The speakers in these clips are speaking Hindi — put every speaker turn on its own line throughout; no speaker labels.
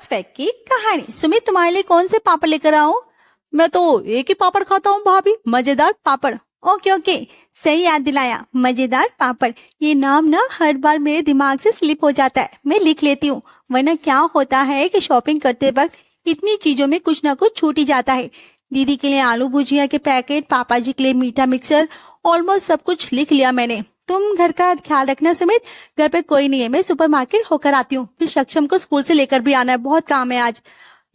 फैक्ट की कहानी। सुमित, तुम्हारे लिए कौन से पापड़ लेकर आऊं? मैं तो एक ही पापड़ खाता हूँ भाभी, मजेदार पापड़। ओके ओके, सही याद दिलाया, मजेदार पापड़। ये नाम ना हर बार मेरे दिमाग से स्लिप हो जाता है, मैं लिख लेती हूँ। वरना क्या होता है कि शॉपिंग करते वक्त इतनी चीजों में कुछ ना कुछ छूट ही जाता है। दीदी के लिए आलू भुजिया के पैकेट, पापा जी के लिए मीठा मिक्सर, ऑलमोस्ट सब कुछ लिख लिया मैंने। तुम घर का ख्याल रखना सुमित, घर पे कोई नहीं है, मैं सुपरमार्केट होकर आती हूँ, फिर सक्षम को स्कूल से लेकर भी आना है, बहुत काम है आज।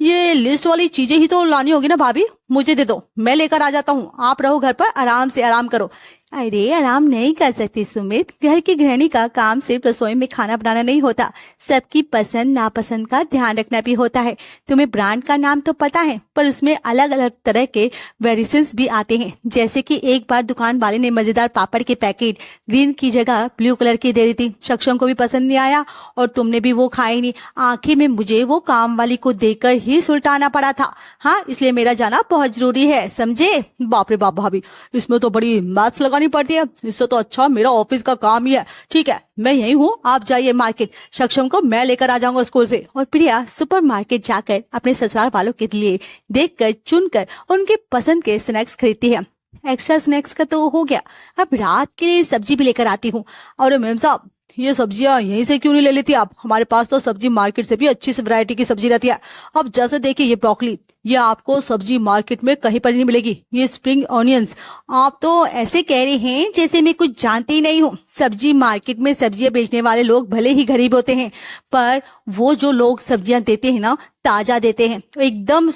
ये लिस्ट वाली चीजें ही तो लानी होगी ना भाभी, मुझे दे दो, मैं लेकर आ जाता हूँ, आप रहो घर पर, आराम से आराम करो। अरे आराम नहीं कर सकती सुमित, घर की गृहिणी का काम सिर्फ रसोई में खाना बनाना नहीं होता, सबकी पसंद नापसंद का ध्यान रखना भी होता है। तुम्हें ब्रांड का नाम तो पता है, पर उसमें अलग अलग तरह के वेरिएशंस भी आते हैं। जैसे कि एक बार दुकान वाले ने मजेदार पापड़ के पैकेट ग्रीन की जगह ब्लू कलर की दे दी थी, सक्षम को भी पसंद नहीं आया और तुमने भी वो खाई नहीं। आखिर में मुझे वो काम वाली को देकर ही सुलटाना पड़ा था। हाँ, इसलिए मेरा जाना बहुत जरूरी है, समझे?
बाप रे बाप भाभी, इसमें तो बड़ी मैथ्स लगानी पड़ती है, इससे तो अच्छा मेरा ऑफिस का काम ही है। ठीक है, मैं यही हूँ, आप जाइए मार्केट, सक्षम को मैं लेकर आ जाऊंगा स्कूल से।
और प्रिया सुपरमार्केट जाकर अपने ससुराल वालों के लिए देखकर चुनकर उनके पसंद के स्नैक्स खरीदती है। एक्स्ट्रा स्नैक्स का तो हो गया, अब रात के लिए सब्जी भी लेकर आती हूँ।
और मैम साहब, ये सब्जियां यहीं से क्यों नहीं ले लेती आप? हमारे पास तो सब्जी मार्केट से भी अच्छी सी वैरायटी की सब्जी रहती है। अब जैसे देखिए ये ब्रोकली, ये आपको सब्जी मार्केट में कहीं पर नहीं मिलेगी। ये स्प्रिंग ऑनियंस,
आप तो ऐसे कह रहे हैं जैसे मैं कुछ जानती ही नहीं हूँ। सब्जी मार्केट में सब्जियां बेचने वाले लोग भले ही गरीब होते हैं, पर वो जो लोग सब्जियां देते हैं ना, ताजा देते हैं, एकदम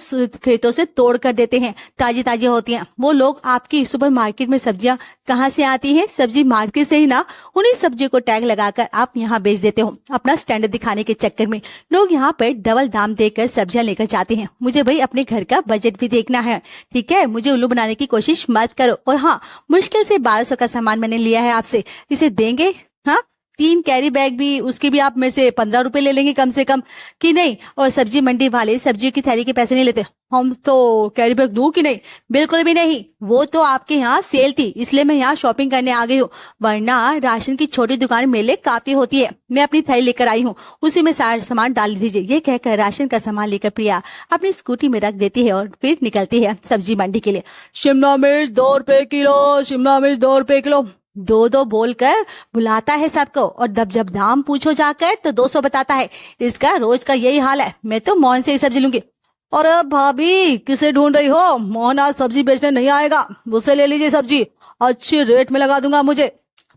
खेतों से तोड़ कर देते हैं, ताजी ताजी होती हैं। वो लोग आपकी सुपर मार्केट में सब्जियां कहाँ से आती हैं? सब्जी मार्केट से ही ना। उन्हीं सब्जी को टैग लगाकर आप यहाँ बेच देते हो। अपना स्टैंडर्ड दिखाने के चक्कर में लोग यहाँ पर डबल दाम देकर सब्जियां लेकर जाते हैं। मुझे भाई अपने घर का बजट भी देखना है, ठीक है? मुझे उल्लू बनाने की कोशिश मत करो। और हाँ, मुश्किल से 1200 का सामान मैंने लिया है आपसे, इसे देंगे? हाँ, 3 कैरी बैग भी, उसके भी आप मेरे से 15 रुपए ले लेंगे कम से कम, कि नहीं? और सब्जी मंडी वाले सब्जी की थैली के पैसे नहीं लेते।
हम तो कैरी बैग दूं कि नहीं?
बिल्कुल भी नहीं, वो तो आपके यहाँ सेल थी, इसलिए मैं यहाँ शॉपिंग करने आ गई हूँ, वरना राशन की छोटी दुकान मेरे लिए काफी होती है। मैं अपनी थैली लेकर आई हूँ, उसी में सारा सामान डाल दीजिए। ये कहकर राशन का सामान लेकर प्रिया अपनी स्कूटी में रख देती है और फिर निकलती है सब्जी मंडी के लिए।
शिमला मिर्च 2 रुपए किलो, शिमला मिर्च 2 रुपए किलो।
दो दो बोलकर बुलाता है सबको, और जब दाम पूछो जाकर तो 200 बताता है। इसका रोज का यही हाल है। मैं तो मोहन से ही सब्जी लूंगी।
और भाभी, किसे ढूंढ रही हो? मोहन आज सब्जी बेचने नहीं आएगा, उससे ले लीजिए सब्जी, अच्छे रेट में लगा दूंगा। मुझे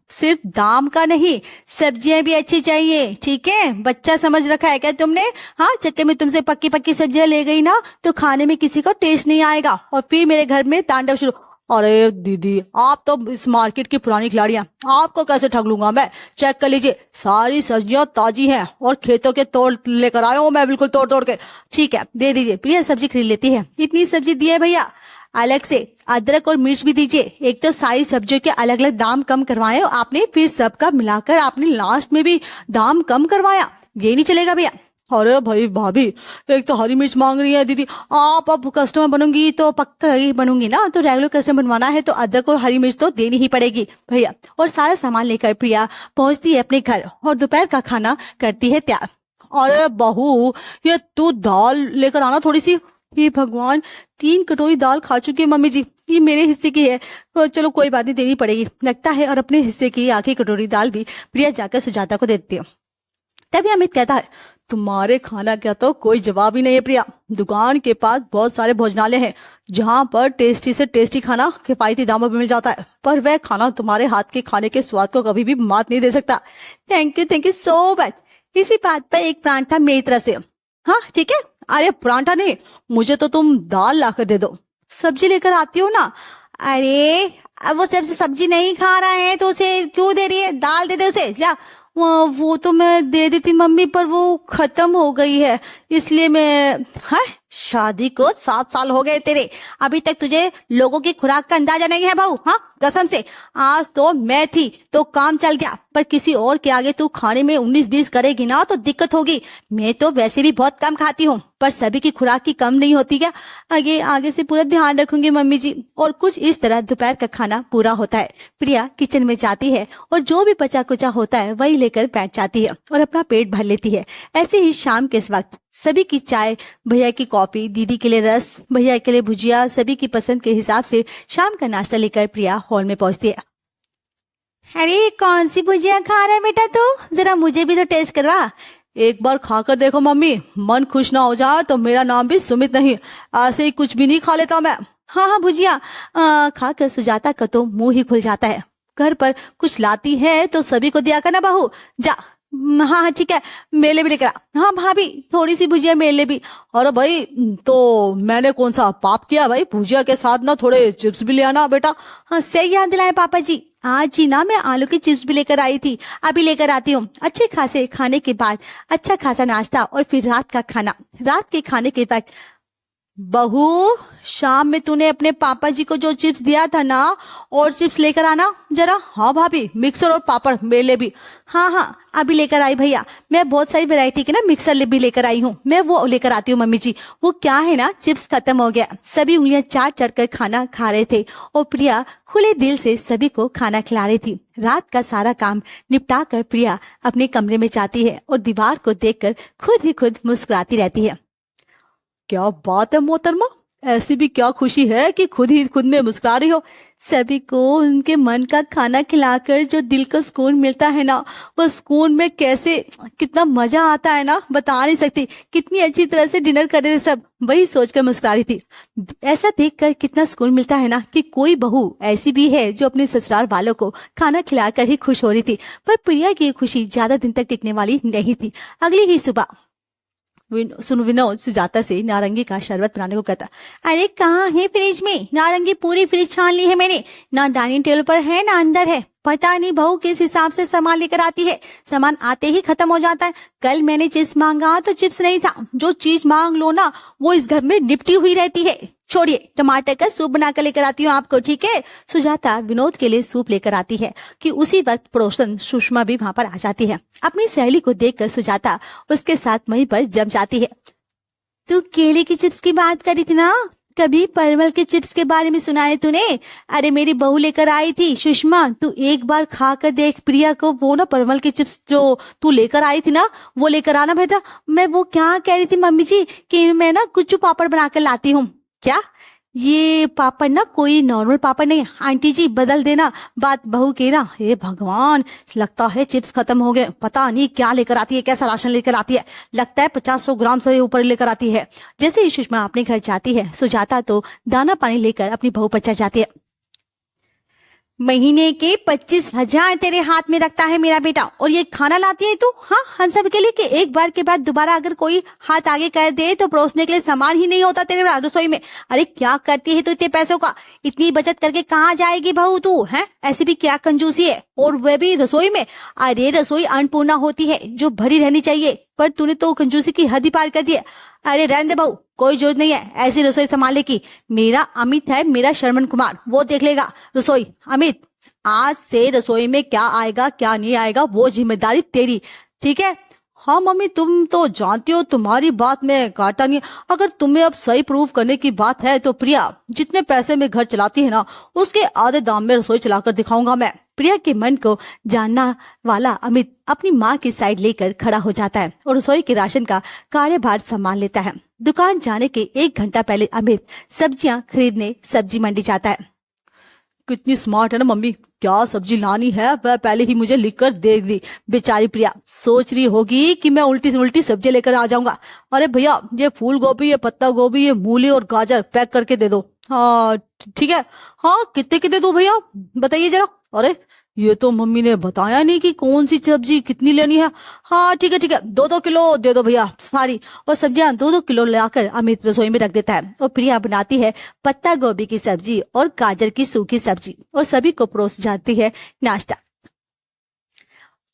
सिर्फ दाम का नहीं, सब्जियां भी अच्छी चाहिए, ठीक है? बच्चा समझ रखा है क्या तुमने? हाँ, चक्कर में तुमसे पक्की पक्की सब्जियां ले गई ना, तो खाने में किसी को टेस्ट नहीं आएगा और फिर मेरे घर में तांडव शुरू।
अरे दीदी, आप तो इस मार्केट की पुरानी खिलाड़ियां, आपको कैसे ठग लूंगा मैं? चेक कर लीजिए, सारी सब्जियां ताजी हैं और खेतों के तोड़ लेकर आया हूँ मैं, बिल्कुल तोड़ तोड़ के।
ठीक है, दे दीजिए। प्रिया सब्जी खरीद लेती है। इतनी सब्जी दी है भैया, अलग से अदरक और मिर्च भी दीजिए। एक तो सारी सब्जियों के अलग अलग दाम कम करवाए आपने, फिर सबका मिलाकर आपने लास्ट में भी दाम कम करवाया, ये नहीं चलेगा भैया।
अरे भाई भाभी, एक तो हरी मिर्च मांग रही है दीदी, आप अब कस्टमर बनूंगी तो पक्का ही बनूंगी ना, तो रेगुलर कस्टमर बनवाना है तो अदरक और हरी मिर्च तो देनी ही पड़ेगी भैया।
और सारा सामान लेकर प्रिया पहुंचती है अपने घर और दोपहर का खाना करती है तैयार।
अरे बहू, ये तू दाल लेकर आना थोड़ी सी।
हे भगवान, 3 कटोरी दाल खा चुकी है मम्मी जी, ये मेरे हिस्से की है। तो चलो कोई बात नहीं, देनी पड़ेगी लगता है। और अपने हिस्से की आखिरी कटोरी दाल भी प्रिया जाकर सुजाता को देती है। तभी अमित कहता है,
तुम्हारे खाना क्या तो कोई जवाब ही नहीं है प्रिया। दुकान के पास बहुत सारे भोजनालय हैं जहाँ पर टेस्टी से टेस्टी खाना किफायती दामों में मिल जाता है, पर वह खाना तुम्हारे हाथ के खाने के स्वाद को कभी भी मात नहीं दे सकता।
Thank you so much. इसी बात पर एक परांठा मेरी तरफ से। हाँ ठीक है।
अरे परांठा नहीं, मुझे तो तुम दाल लाकर दे दो।
सब्जी लेकर आती हो ना। अरे अब वो सब्जी नहीं खा रहा है तो उसे क्यों दे रही है? दाल दे दे उसे, जा। वो तो मैं दे देती मम्मी, पर वो खत्म हो गई है, इसलिए मैं। हाँ, शादी को 7 साल हो गए तेरे, अभी तक तुझे लोगों की खुराक का अंदाजा नहीं है बहू। हाँ, कसम से। आज तो मैं थी तो काम चल गया, पर किसी और के आगे तू खाने में 19-20 करेगी ना तो दिक्कत होगी। मैं तो वैसे भी बहुत कम खाती हूँ, पर सभी की खुराक की कम नहीं होती क्या? आगे से पूरा ध्यान रखूंगी मम्मी जी। और कुछ इस तरह दोपहर का खाना पूरा होता है। प्रिया किचन में जाती है और जो भी बचा कुचा होता है वही लेकर बैठ जाती है और अपना पेट भर लेती है। ऐसे ही शाम के इस वक्त सभी की चाय, भैया की कॉफी, दीदी के लिए रस, भैया के लिए भुजिया, सभी की पसंद के हिसाब से शाम का नाश्ता लेकर प्रिया हॉल में पहुंचती है। अरे कौन सी भुजिया खा रहा है बेटा तू? जरा मुझे भी तो टेस्ट करवा।
एक बार खाकर देखो मम्मी, मन खुश ना हो जाए तो मेरा नाम भी सुमित नहीं, ऐसे ही कुछ भी नहीं खा लेता मैं।
हाँ भुजिया खाकर सुजाता का तो मुंह ही खुल जाता है।
घर पर कुछ लाती है तो सभी को दिया करना बहू, जा।
हाँ ठीक है, मेले भी लेकर आ। हाँ भाभी, थोड़ी सी भुजिया मेले भी।
अरे भाई, तो मैंने कौन सा पाप किया भाई? भुजिया के साथ ना थोड़े चिप्स भी ले आना बेटा।
हाँ सही याद दिलाए पापा जी। आज जी ना मैं आलू की चिप्स भी लेकर आई थी, अभी लेकर आती हूँ। अच्छे खासे खाने के बाद अच्छा खासा नाश्ता और फिर रात का खाना। रात के खाने के वक्त,
बहू शाम में तूने अपने पापा जी को जो चिप्स दिया था ना, और चिप्स लेकर आना जरा। हाँ भाभी, मिक्सर और पापड़ मेले भी।
हाँ अभी लेकर आई भैया। मैं बहुत सारी वैरायटी के ना मिक्सर भी लेकर आई हूँ, मैं वो लेकर आती हूँ मम्मी जी। वो क्या है ना, चिप्स खत्म हो गया। सभी उंगलियां चाट चाट कर खाना खा रहे थे और प्रिया खुले दिल से सभी को खाना खिला रही थी। रात का सारा काम निपटा कर प्रिया अपने कमरे में जाती है और दीवार को देखकर खुद ही खुद मुस्कुराती रहती है।
क्या बात है मोहतरमा, ऐसी भी क्या खुशी है कि खुद ही खुद में मुस्कुरा रही हो?
सभी को उनके मन का खाना खिलाकर जो दिल को सुकून मिलता है ना, वो सुकून में कैसे कितना मजा आता है ना, बता नहीं सकती। कितनी अच्छी तरह से डिनर कर रहे थे सब, वही सोचकर मुस्कुरा रही थी। ऐसा देखकर कितना सुकून मिलता है ना कि कोई बहू ऐसी भी है जो अपने ससुराल वालों को खाना खिलाकर ही खुश हो रही थी। पर प्रिया की खुशी ज्यादा दिन तक टिकने वाली नहीं थी। अगली ही सुबह
विनोद सुजाता से नारंगी का शरबत बनाने को कहता।
अरे कहाँ है फ्रिज में? नारंगी पूरी फ्रिज छान ली है मैंने, ना डाइनिंग टेबल पर है ना अंदर है। पता नहीं बहू किस हिसाब से सामान लेकर आती है, सामान आते ही खत्म हो जाता है। कल मैंने चिप्स मांगा तो चिप्स नहीं था। जो चीज मांग लो ना वो इस घर में निपटी हुई रहती है। छोड़िए, टमाटर का सूप बनाकर लेकर आती हूँ आपको, ठीक है? सुजाता विनोद के लिए सूप लेकर आती है कि उसी वक्त पड़ोसन सुषमा भी वहां पर आ जाती है। अपनी सहेली को देखकर सुजाता उसके साथ वहीं पर जम जाती है। तू केले की चिप्स की बात करी थी ना, कभी परवल के चिप्स के बारे में सुना है तूने? अरे मेरी बहू लेकर आई थी सुषमा, तू एक बार खा कर देख प्रिया को। वो ना परवल के चिप्स जो तू लेकर आई थी ना, वो लेकर आना बेटा। मैं वो क्या कह रही थी मम्मी जी कि मैं ना कुछ पापड़ बनाकर लाती हूँ। क्या? ये पापड़ ना कोई नॉर्मल पापड़ नहीं, आंटी जी बदल देना बात बहू की ना। हे भगवान, लगता है चिप्स खत्म हो गए। पता नहीं क्या लेकर आती है, कैसा राशन लेकर आती है। लगता है 50-100 ग्राम से ऊपर लेकर आती है। जैसे ही सुषमा अपने घर जाती है, सुजाता तो दाना पानी लेकर अपनी बहू पर चढ़ जाती है। महीने के 25,000 तेरे हाथ में रखता है मेरा बेटा, और ये खाना लाती है तू? हाँ, हम सब के लिए कि एक बार के बाद दोबारा अगर कोई हाथ आगे कर दे तो परोसने के लिए सामान ही नहीं होता तेरे रसोई में। अरे क्या करती है तू इतने पैसों का? इतनी बचत करके कहाँ जाएगी बहू तू? है ऐसी भी क्या कंजूसी है, और वह भी रसोई में? अरे रसोई अन्नपूर्णा होती है जो भरी रहनी चाहिए, पर तूने तो कंजूसी की हद ही पार कर दी है। अरे रहने दे बहू, कोई जरूरत नहीं है ऐसी रसोई संभालने की। मेरा अमित है, मेरा शर्मन कुमार, वो देख लेगा रसोई। अमित, आज से रसोई में क्या आएगा क्या नहीं आएगा वो जिम्मेदारी तेरी, ठीक है?
हाँ मम्मी, तुम तो जानती हो तुम्हारी बात में काटता नहीं। अगर तुम्हें अब सही प्रूव करने की बात है तो प्रिया जितने पैसे में घर चलाती है ना, उसके आधे दाम में रसोई चलाकर दिखाऊंगा मैं।
प्रिया के मन को जानना वाला अमित अपनी माँ की साइड लेकर खड़ा हो जाता है और रसोई के राशन का कार्यभार संभाल लेता है। दुकान जाने के 1 घंटा पहले अमित सब्जियां खरीदने सब्जी मंडी जाता है।
कितनी स्मार्ट है ना मम्मी, क्या सब्जी लानी है वह पहले ही मुझे लिखकर दे दी। बेचारी प्रिया सोच रही होगी कि मैं उल्टी से उल्टी सब्जी लेकर आ जाऊंगा। अरे भैया, ये फूल गोभी, ये पत्ता गोभी, ये मूली और गाजर पैक करके दे दो। हाँ ठीक है। हाँ कितने कितने दो भैया, बताइए जरा। अरे ये तो मम्मी ने बताया नहीं कि कौन सी सब्जी कितनी लेनी है। हाँ ठीक है 2-2 किलो दे दो भैया सारी। और सब्जियां 2-2 किलो लाकर अमित रसोई में रख देता है और प्रिया बनाती है पत्ता गोभी की सब्जी और गाजर की सूखी सब्जी और सभी को परोस जाती है नाश्ता।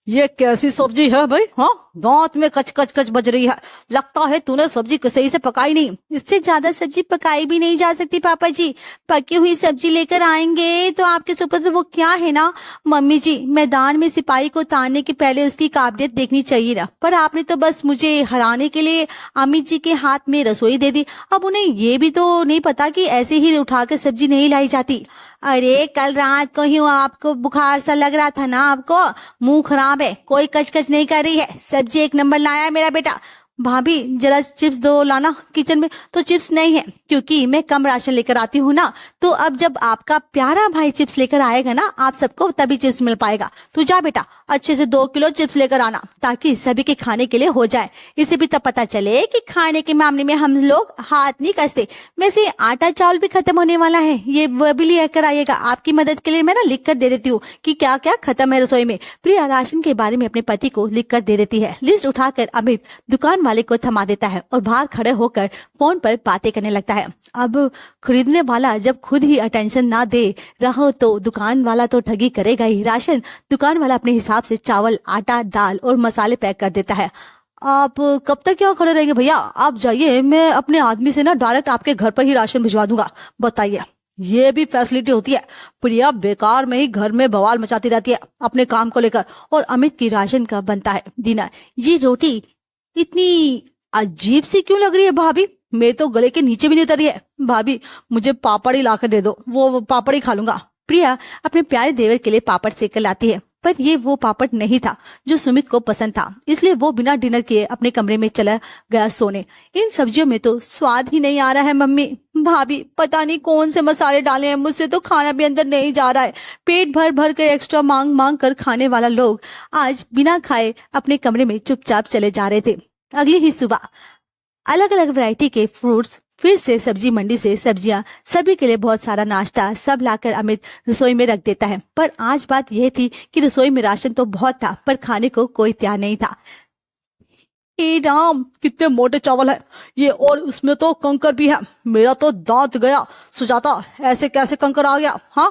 ये कैसी सब्जी है भाई? हाँ, दांत में कच कच कच बज रही है। लगता है तूने सब्जी सही से पकाई नहीं।
इससे ज्यादा सब्जी पकाई भी नहीं जा सकती पापा जी। पकी हुई सब्जी लेकर आएंगे तो आपके सुपर तो वो क्या है ना मम्मी जी, मैदान में सिपाही को तारने के पहले उसकी काबिलियत देखनी चाहिए ना। पर आपने तो बस मुझे हराने के लिए अमित जी के हाथ में रसोई दे दी। अब उन्हें ये भी तो नहीं पता कि ऐसे ही उठाकर सब्जी नहीं लाई जाती। अरे कल रात को ही आपको बुखार सा लग रहा था ना, आपको मुंह खराब है, कोई कचकच नहीं कर रही है, सब्जी एक नंबर लाया है मेरा बेटा। भाभी जरा चिप्स दो लाना किचन में। तो चिप्स नहीं है क्योंकि मैं कम राशन लेकर आती हूँ ना। तो अब जब आपका प्यारा भाई चिप्स लेकर आएगा ना आप सबको, तभी चिप्स मिल पाएगा। तू जा बेटा, अच्छे से 2 किलो चिप्स लेकर आना ताकि सभी के खाने के लिए हो जाए। इसे भी तब पता चले कि खाने के मामले में हम लोग हाथ नहीं कसते। वैसे आटा चावल भी खत्म होने वाला है, ये वो भी लेकर आइएगा। आपकी मदद के लिए मैं ना लिख कर दे देती हूँ कि क्या क्या खत्म है रसोई में। प्रिया राशन के बारे में अपने पति को लिख कर दे देती है। लिस्ट उठाकर अमित दुकान वाले को थमा देता है और बाहर खड़े होकर फोन पर बातें करने लगता है। अब खरीदने वाला जब खुद ही अटेंशन ना दे रहा हो तो दुकान वाला तो ठगी करेगा ही। राशन दुकान वाला अपने हिसाब से चावल, आटा, दाल और मसाले पैक कर देता है। आप कब तक क्या खड़े रहेंगे भैया? आप जाइए, मैं अपने आदमी से ना डायरेक्ट आपके घर पर ही राशन भिजवा दूंगा। बताइए, ये भी फैसिलिटी होती है? प्रिया बेकार में ही घर में बवाल मचाती रहती है अपने काम को लेकर। और अमित की राशन का बनता है डिनर। ये रोटी इतनी अजीब सी क्यों लग रही है भाभी? मेरे तो गले के नीचे भी नहीं उतर रही है। भाभी मुझे पापड़ ही ला कर दे दो, वो पापड़ ही खा लूंगा। प्रिया अपने प्यारे देवर के लिए पापड़ सेक कर लाती है, पर ये वो पापड़ नहीं था जो सुमित को पसंद था। इसलिए वो बिना डिनर किए अपने कमरे में चला गया सोने। इन सब्जियों में तो स्वाद ही नहीं आ रहा है मम्मी। भाभी पता नहीं कौन से मसाले डाले हैं, मुझसे तो खाना भी अंदर नहीं जा रहा है। पेट भर भर कर एक्स्ट्रा मांग मांग कर खाने वाला लोग आज बिना खाए अपने कमरे में चुपचाप चले जा रहे थे। अगली ही सुबह अलग अलग वैरायटी के फ्रूट्स, फिर से सब्जी मंडी से सब्जियां, सभी के लिए बहुत सारा नाश्ता सब लाकर अमित रसोई में रख देता है। पर आज बात यह थी कि रसोई में राशन तो बहुत था पर खाने को कोई तैयार नहीं था।
ए राम, कितने मोटे चावल है ये, और उसमें तो कंकर भी है। मेरा तो दांत गया। सुजाता, ऐसे कैसे कंकर आ गया? हाँ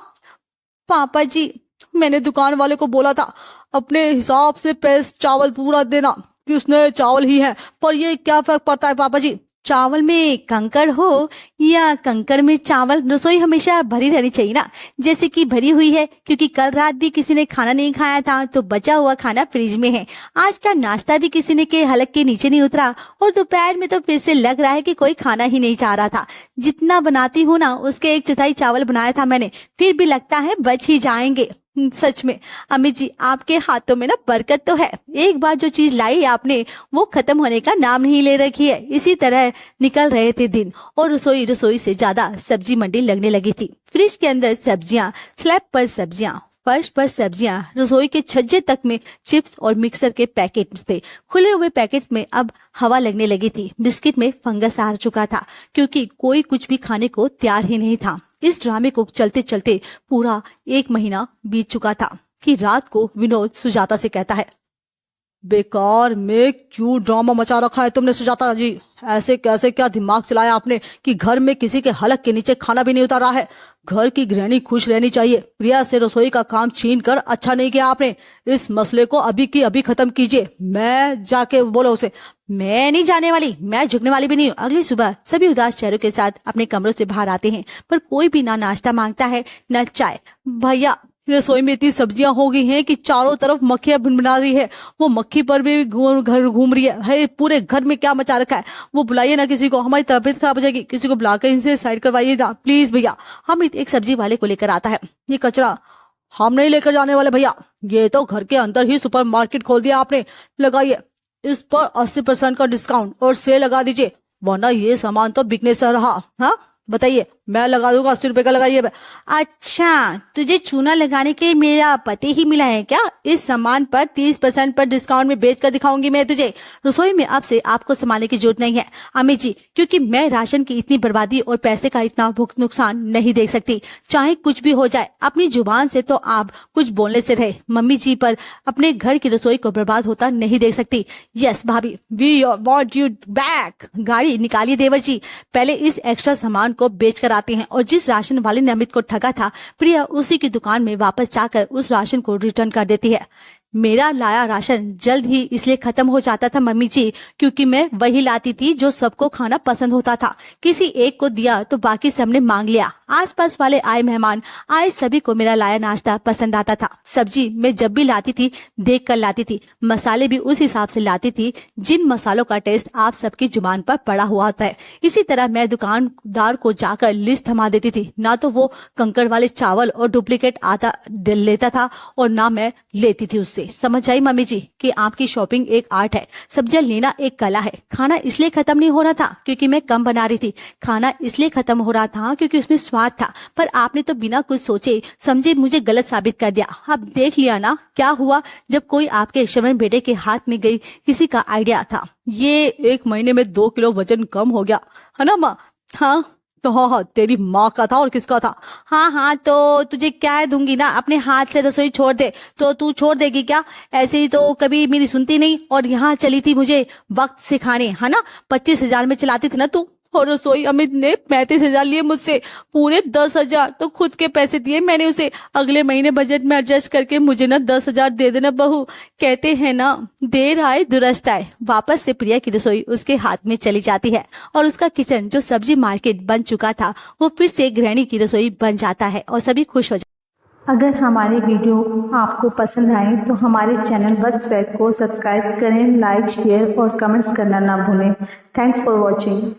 पापा जी,
मैंने दुकान वाले को बोला था अपने हिसाब से पेस्ट चावल पूरा देना कि उसने चावल ही है, पर ये क्या फर्क पड़ता है पापा जी?
चावल में कंकड़ हो या कंकड़ में चावल, रसोई हमेशा भरी रहनी चाहिए ना, जैसे कि भरी हुई है। क्योंकि कल रात भी किसी ने खाना नहीं खाया था तो बचा हुआ खाना फ्रिज में है। आज का नाश्ता भी किसी ने के हलक के नीचे नहीं उतरा और दोपहर में तो फिर से लग रहा है कि कोई खाना ही नहीं चाह रहा था। जितना बनाती हूँ ना उसके 1/4 चावल बनाया था मैंने, फिर भी लगता है बच ही जाएंगे। सच में अमित जी, आपके हाथों में ना बरकत तो है। एक बार जो चीज लाई आपने वो खत्म होने का नाम नहीं ले रखी है। इसी तरह निकल रहे थे दिन और रसोई से ज्यादा सब्जी मंडी लगने लगी थी। फ्रिज के अंदर सब्जियां, स्लैब पर सब्जियां, फर्श पर सब्जियां, रसोई के छज्जे तक में चिप्स और मिक्सर के पैकेट्स थे। खुले हुए पैकेट्स में अब हवा लगने लगी थी। बिस्किट में फंगस आ चुका था क्योंकि कोई कुछ भी खाने को तैयार ही नहीं था। इस ड्रामे को चलते चलते पूरा 1 महीना बीत चुका था कि रात को विनोद सुजाता से कहता है, बेकार में क्यों ड्रामा मचा रखा है तुमने सुजाता जी? ऐसे कैसे क्या दिमाग चलाया आपने कि घर में किसी के हलक के नीचे खाना भी नहीं उतर रहा है? घर की गृहिणी खुश रहनी चाहिए। प्रिया से रसोई का काम छीन कर अच्छा नहीं किया आपने। इस मसले को अभी की अभी खत्म कीजिए। मैं जाके बोलो उसे। मैं नहीं जाने वाली, मैं झुकने वाली भी नहीं हूँ। अगली सुबह सभी उदास चेहरों के साथ अपने कमरों से बाहर आते हैं, पर कोई भी ना नाश्ता मांगता है न चाय।
भैया, रसोई में इतनी सब्जियां हो गई हैं कि चारों तरफ मक्खियां भिनभिना रही है। वो मक्खी पर भी घर घूम रही है। पूरे घर में क्या मचा रखा है? वो बुलाइए ना किसी को, हमारी तबीयत खराब हो जाएगी। किसी को बुलाकर इनसे साइड करवाइए ना प्लीज भैया।
हामिद एक सब्जी वाले को लेकर आता है।
ये कचरा हम नहीं लेकर जाने वाले भैया। ये तो घर के अंदर ही सुपरमार्केट खोल दिया आपने। लगाइए इस पर 80% का डिस्काउंट और सेल लगा दीजिए, वरना ये सामान तो बिकने से रहा। हाँ बताइए, मैं लगा दूंगा 80 रुपए का। लगाइए।
अच्छा, तुझे चूना लगाने के मेरा पति ही मिला है क्या? इस सामान पर 30% पर डिस्काउंट में बेच कर दिखाऊंगी मैं तुझे। रसोई में अब से आपको संभालने की जरूरत नहीं है अमित जी, क्योंकि मैं राशन की इतनी बर्बादी और पैसे का इतना नुकसान नहीं देख सकती। चाहे कुछ भी हो जाए, अपनी जुबान से तो आप कुछ बोलने से रहे। मम्मी जी पर अपने घर की रसोई को बर्बाद होता नहीं देख सकती। यस भाभी, वी वांट यू बैक। गाड़ी निकालिए देवर जी, पहले इस एक्स्ट्रा सामान को बेच कर आते हैं। और जिस राशन वाले ने अमित को ठगा था, प्रिया उसी की दुकान में वापस जाकर उस राशन को रिटर्न कर देती है।
मेरा लाया राशन जल्द ही इसलिए खत्म हो जाता था मम्मी जी, क्योंकि मैं वही लाती थी जो सबको खाना पसंद होता था। किसी एक को दिया तो बाकी सबने मांग लिया। आसपास वाले आए मेहमान आए, सभी को मेरा लाया नाश्ता पसंद आता था। सब्जी मैं जब भी लाती थी देख कर लाती थी, मसाले भी उस हिसाब से लाती थी जिन मसालों का टेस्ट आप सबकी जुबान पर पड़ा हुआ होता है। इसी तरह मैं दुकानदार को जाकर लिस्ट थमा देती थी। ना तो वो कंकड़ वाले चावल और डुप्लीकेट आटा लेता था और ना मैं लेती थी उससे। समझ आई मम्मी जी कि आपकी शॉपिंग एक आर्ट है, सब्जियां लेना एक कला है। खाना इसलिए खत्म नहीं हो रहा था क्योंकि मैं कम बना रही थी, खाना इसलिए खत्म हो रहा था क्योंकि उसमें स्वाद था। पर आपने तो बिना कुछ सोचे समझे मुझे गलत साबित कर दिया। अब देख लिया ना क्या हुआ जब कोई आपके श्रवण बेटे के हाथ में गई किसी का आइडिया था। ये 1 महीने में 2 किलो वजन कम हो गया है ना माँ? हाँ तो हाँ, तेरी माँ का था और किसका था? हाँ तो तुझे क्या दूंगी ना, अपने हाथ से रसोई छोड़ दे। तो तू छोड़ देगी क्या? ऐसे ही तो कभी मेरी सुनती नहीं। और यहाँ चली थी मुझे वक्त सिखाने, है ना? 25,000 में चलाती थी ना तू। और रसोई अमित ने 35,000 लिए मुझसे, पूरे 10,000 तो खुद के पैसे दिए मैंने उसे। अगले महीने बजट में एडजस्ट करके मुझे ना 10,000 दे देना बहू। कहते हैं ना देर आए दुरुस्त आए। वापस से प्रिया की रसोई उसके हाथ में चली जाती है और उसका किचन जो सब्जी मार्केट बन चुका था वो फिर से गृहिणी की रसोई बन जाता है और सभी खुश हो जाते।
अगर हमारी वीडियो आपको पसंद आए तो हमारे चैनल बस वेब को सब्सक्राइब करें, लाइक, शेयर और कमेंट्स करना ना भूलें। Thanks for watching.